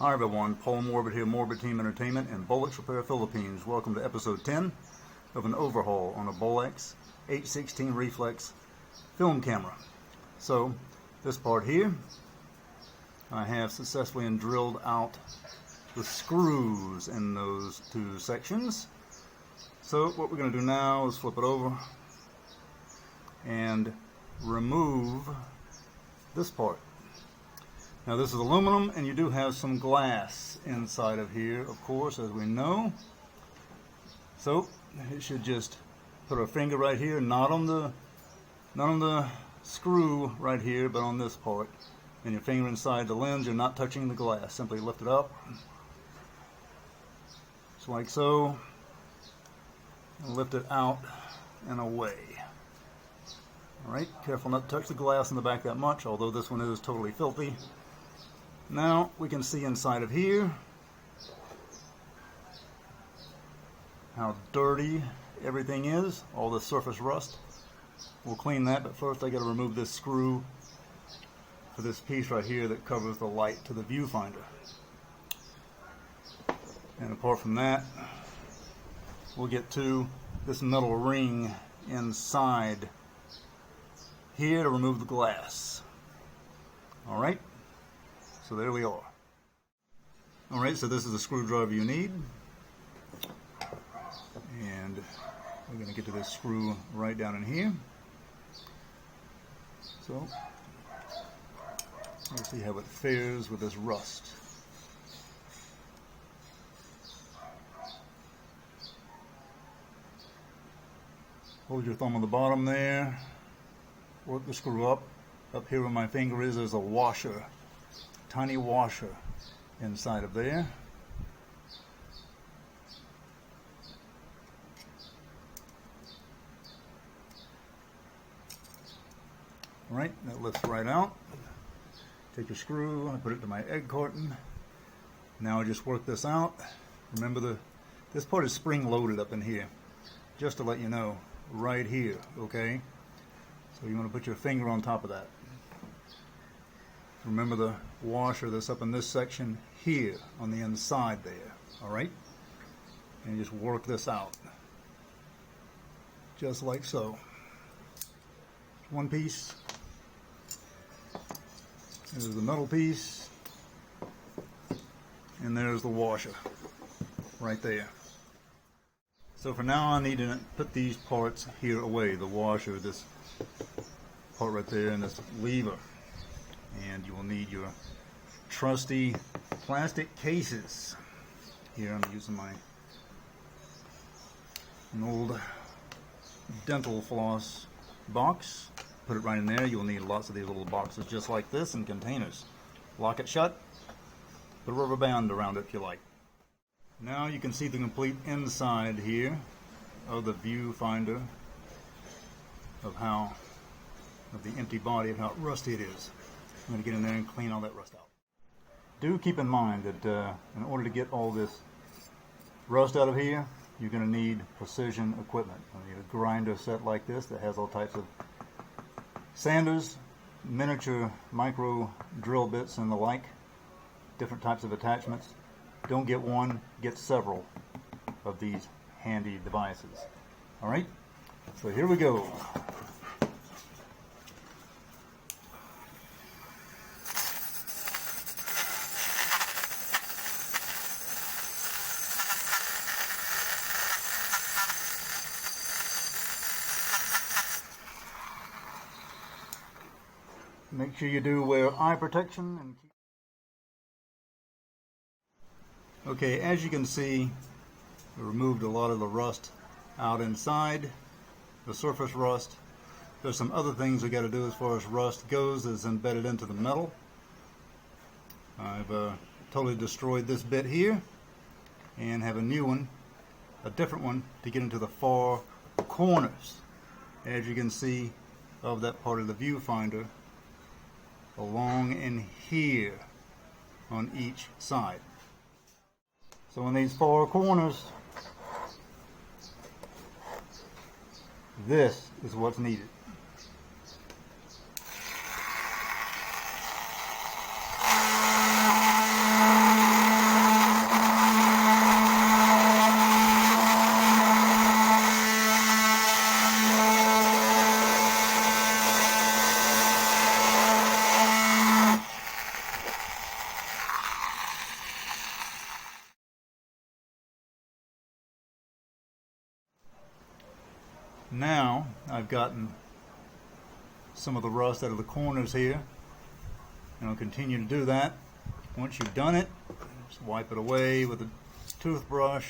Hi everyone, Paul Morbid here, Morbid Team Entertainment and Bolex Repair Philippines. Welcome to episode 10 of an overhaul on a Bolex H-16 Reflex film camera. So, this part here, I have successfully drilled out the screws in those two sections. So what we're going to do now is flip it over and remove this part. Now this is aluminum, and you do have some glass inside of here, of course, as we know. So it should just put our finger right here, not on the screw right here, but on this part. And your finger inside the lens, you're not touching the glass. Simply lift it up, just like so, and lift it out and away. Alright, careful not to touch the glass in the back that much, although this one is totally filthy. Now we can see inside of here how dirty everything is, all the surface rust. We'll clean that, but first I got to remove this screw for this piece right here that covers the light to the viewfinder. And apart from that, we'll get to this metal ring inside here to remove the glass. Alright, so there we are. Alright, so this is the screwdriver you need. And we're going to get to this screw right down in here. So, let's see how it fares with this rust. Hold your thumb on the bottom there. Work the screw up. Up here where my finger is, there's a washer. Tiny washer inside of there. Alright, that lifts right out. Take your screw, I put it to my egg carton. Now I just work this out. Remember this part is spring loaded up in here. Just to let you know, right here, okay? So you want to put your finger on top of that. Remember the washer that's up in this section here on the inside there, alright? And you just work this out. Just like so. One piece. There's the metal piece. And there's the washer. Right there. So for now I need to put these parts here away. The washer, this part right there, and this lever. And you will need your trusty plastic cases. Here I'm using an old dental floss box. Put it right in there. You'll need lots of these little boxes just like this in containers. Lock it shut. Put a rubber band around it if you like. Now you can see the complete inside here of the viewfinder of the empty body, of how rusty it is. I'm going to get in there and clean all that rust out. Do keep in mind that in order to get all this rust out of here, you're going to need precision equipment. You need a grinder set like this that has all types of sanders, miniature micro drill bits and the like, different types of attachments. Don't get one, get several of these handy devices. Alright, so here we go. Make sure you do wear eye protection and keep. Okay, as you can see, we removed a lot of the rust out inside, the surface rust. There's some other things we got to do as far as rust goes that's embedded into the metal. I've totally destroyed this bit here and have a new one, a different one, to get into the far corners, as you can see, of that part of the viewfinder, along in here on each side. So in these four corners, this is what's needed. Now I've gotten some of the rust out of the corners here, and I'll continue to do that. Once you've done it, just wipe it away with a toothbrush.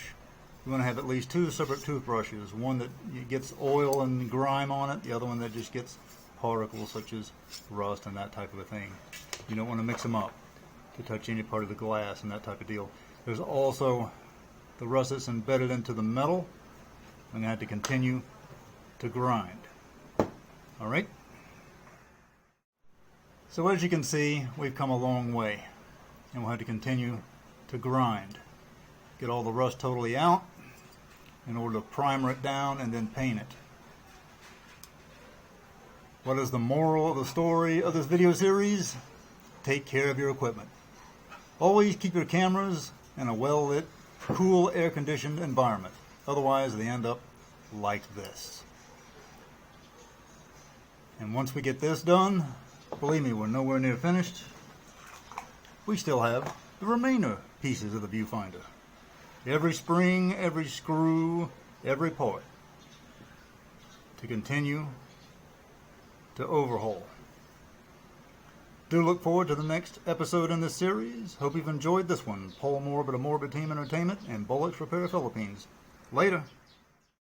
You want to have at least two separate toothbrushes, one that gets oil and grime on it, the other one that just gets particles such as rust and that type of a thing. You don't want to mix them up to touch any part of the glass and that type of deal. There's also the rust that's embedded into the metal. I'm going to have to continue to grind. Alright? So as you can see, we've come a long way, and we'll have to continue to grind. Get all the rust totally out in order to primer it down and then paint it. What is the moral of the story of this video series? Take care of your equipment. Always keep your cameras in a well-lit, cool, air-conditioned environment. Otherwise, they end up like this. And once we get this done, believe me, we're nowhere near finished. We still have the remainder pieces of the viewfinder. Every spring, every screw, every part to continue to overhaul. Do look forward to the next episode in this series. Hope you've enjoyed this one. Paul Morbid of Morbid Team Entertainment and Bolex Repair Philippines. Later.